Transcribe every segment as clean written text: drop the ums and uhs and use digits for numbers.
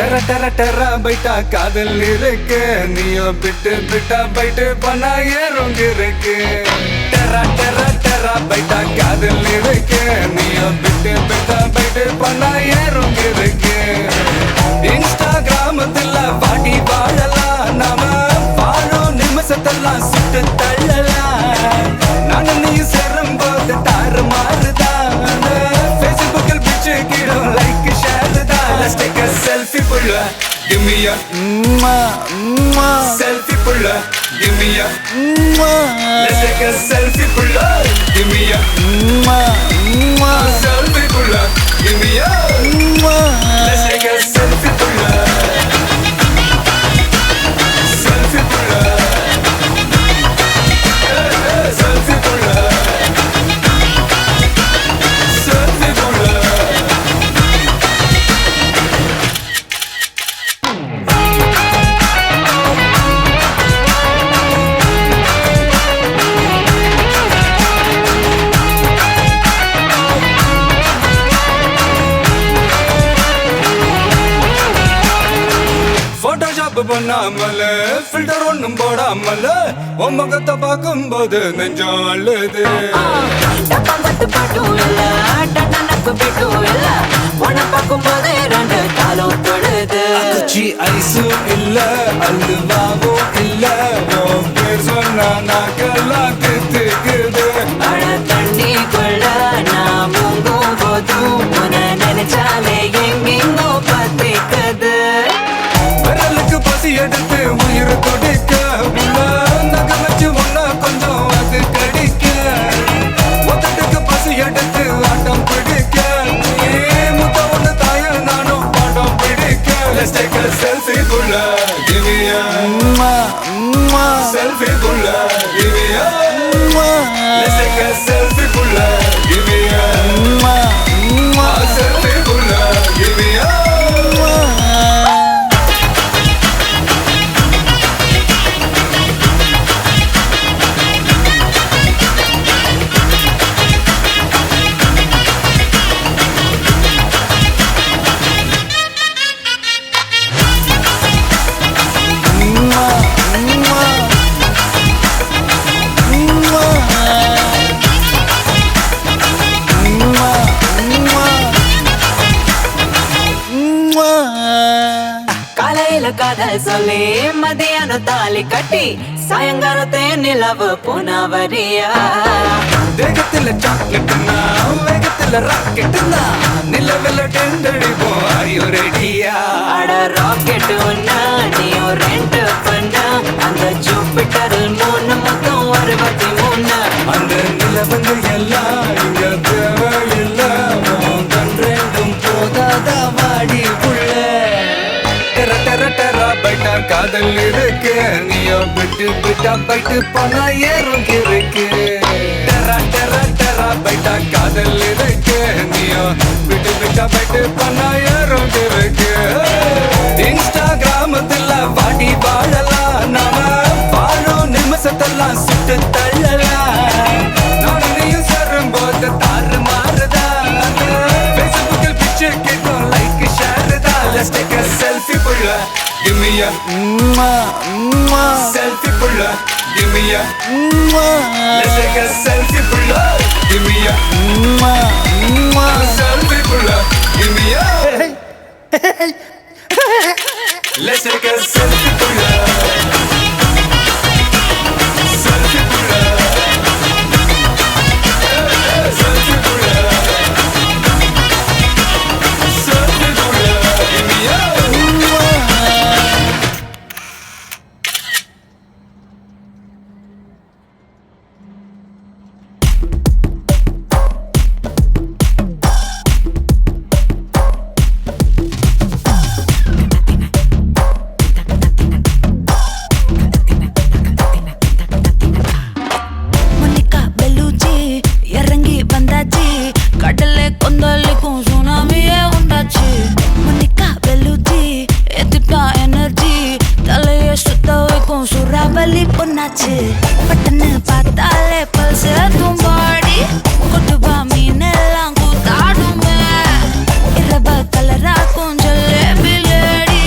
டெர டெர டெர பைட்டா காதல் இருக்கு நீயோ பிட்டு பிட்டா பைட்டு பண்ணா ஏறுங்க இருக்கு டெர டெர டெர பைட்டா காதல் இருக்கு நீயோ பிட்டு பிட்டா பைட்டு பண்ணா ஏறுங்க இருக்கு இன்ஸ்டாகிராமத்துல வாடி வாழலாம் நாம வாழும் நிமிஷத்தெல்லாம் சுட்டு தள்ளலாம் நானும் நீ சேரும் போது தாறு மாறுதான் ஃபேஸ்புக்கில் பிச்சு கீழும் லைக் ஷேர் தான் Let's take a selfie pulla give me a selfie pulla give me a Let's take a selfie pulla give me a selfie pulla give me a Let's take a selfie pulla selfie pulla selfie pulla selfie pulla photoshop பண்ணாமல filter ஒண்ணும் போடாமல உன் முகத்தை பார்க்கும்போது நெஞ்சம் அழுது டப்பாம்பத்து பாட்டும் இல்ல டன்னனப்பு பிட்டும் இல்ல உன்னை பார்க்கும்போது ரெண்டு காலம் தொடுது குச்சி ஐஸும் இல்ல அல்வாவும் இல்ல உன் பேர் சொன்னா நாக்கெல்லாம் கித்துக்குது அழ தண்ணிக்குள்ள நான் முங்கும் போதும் உன்னை நினைச்சாலே எங்கெங்கோ பத்திக்குது விரலுக்கு பசி எடுத்து உயிர் கொடுக்க நகை வச்சு ஒன்னா கொஞ்சம் அது கடிக்க ஒத்தட்டுக்கு பசி எடுத்து ஆட்டம் பிடிக்க முத்த ஒண்ணு தாய நானும் பாடம் பிடிக்க Let's take a selfie புள்ள give me a selfie புள்ள give me a Let's take a selfie புள்ள give me a selfie புள்ள give me a காலையில காதல் சொல்லி மதியானம் தாலி கட்டி சாயங்காலத்தை நிலவு புனவரியா வேகத்துல சாக்லேட்னா வேகத்துல ராக்கெட்னா நிலவில் டெண்டடிப்போம் Are you ready-யா? அட ராக்கெட் ஒன்னா நீயும் ரெண்டு பண்ணா அந்த ஜூபிட்டரில் மூணு மொத்தம் 63 அந்த நிலவங்க எல்லாம் இங்க தேவையில்ல உன் கண் ரெண்டும் போதாத வாடி புள்ள டெர டெர டெர பைட்டா காதல் இருக்கு நீயோ விட்டு விட்டா பைட்டு பண்ணா ஏறும் இருக்கு டெர டெர டெர பைட்டா காதல் இருக்கு நீயோ விட்டு விட்டா பைட்டு பண்ணா ஏறும் இருக்கு இன்ஸ்டாகிராமத்துல வாடி வாழலாம் நாம வாழும் நிமிஷத்தெல்லாம் சுட்டு தள்ளலாம் நானும் நீயும் சேரும் போது தாறு மாறுதான் ஃபேஸ்புக்கில் பிச்சு கேட்கும் லைக் ஷேர் தான் Let's take a selfie புள்ள give me a selfie புள்ள give me a Let's take a selfie புள்ள give me a selfie புள்ள give me a Let's take a selfie புள்ள selfie புள்ள selfie புள்ள selfie புள்ள give me a சூறாவளி பொண்ணாச்சு பட்டன்னு பார்த்தாலே பல்ஸ் தும்பாடி கொட்டுபா மீன் எல்லாம் கூத்தாடுமே இரவ கலரா கொஞ்சம் லேடி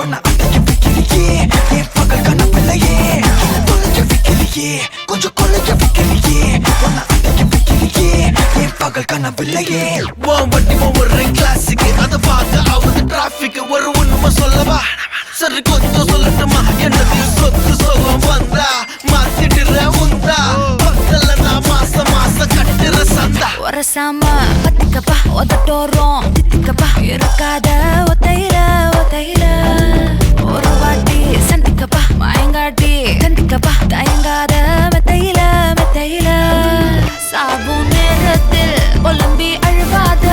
உன்னை அடைக்க வைக்கலையே என் பகல் கனவில்லையே என்னை தொலைக்க வைக்கலையே கொஞ்சம் கொலைக்க வைக்கலையே உன்னை அடைக்க வைக்கலையே என் பகல் கனவில்லையே வண்டி ஒரு கிளாஸுக்கு அதை பார்த்து ஆகுது டிராபிக் ஒரு உண்மை சொல்லவா சரி கொஞ்சம் சொல்லட்டுமா என்னது சொத்து சொகம் வந்தா மாத்திடுற உந்தா பக்கத்துல நான் மாசம் மாசம் கட்டுற சந்தா ஒரசாம பத்திக்கப்பா ஒதட்டோரம் தித்திக்கப்பா இருக்காத ஒத்தையில ஒத்தையில ஒரு வாட்டி சந்திக்கப்பா மாயங்காட்டி கந்திக்கப்பா தயங்காத மெத்தையில மெத்தையில சாபு நேரத்தில் ஒலம்பி அழுவாத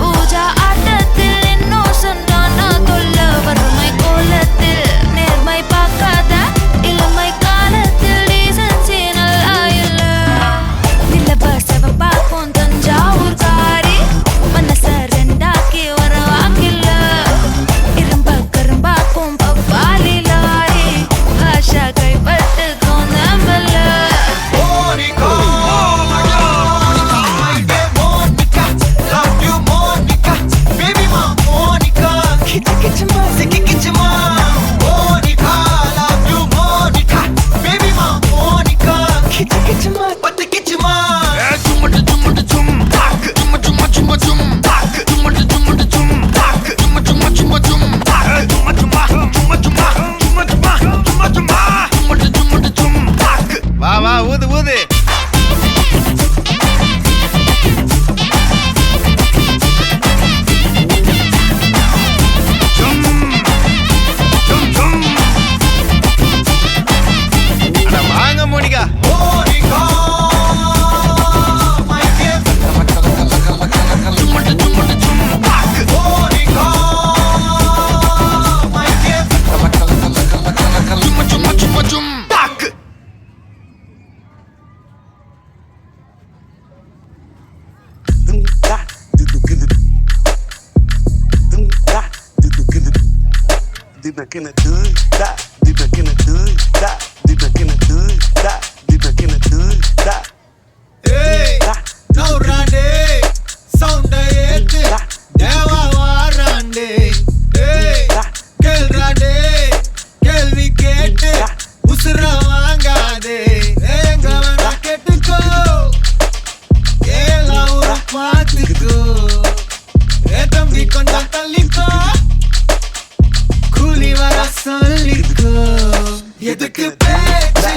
பூஜா ஆட்டத்தில் இன்னும் சொன்னானா தொல்ல வறுமை கோலத்தில் நேர்மை பார்க்காத இளமை காலத்தில் டீசன்சி நல்லா இல்ல நிலவ செவப்பாக்கும் தஞ்சாவூர் காரி மனச ரெண்டாக்கி வர வாக்கில்ல இரும்ப கரும்பாக்கும் பப்பாலி லாரி பாஷா கைப்பட்டுக்கும் நம்பல Monica, Monica, love you Monica, baby ma Monica, kichma, kichma, Monica, love you Monica, baby ma Monica, kichma, but kichma. Chumma chumma chum, tak, chumma chumma chumma chum, tak, chumma chumma chum, tak, chumma chumma chumma chum, tak, chumma chumma chumma chumma chumma chumma chumma chumma chumma chum, tak. வா வா ஊது ஊது வாங்க Monica கேள்வி கேட்டு உசுர வாங்காதே கேட்டுக்கோ ஏலாம் பார்த்துக்கோ ஏ தம்பி கொஞ்சம் தள்ளிக்கோ கூலி வர சொல்லிக்கோ எதுக்கு பேச்சு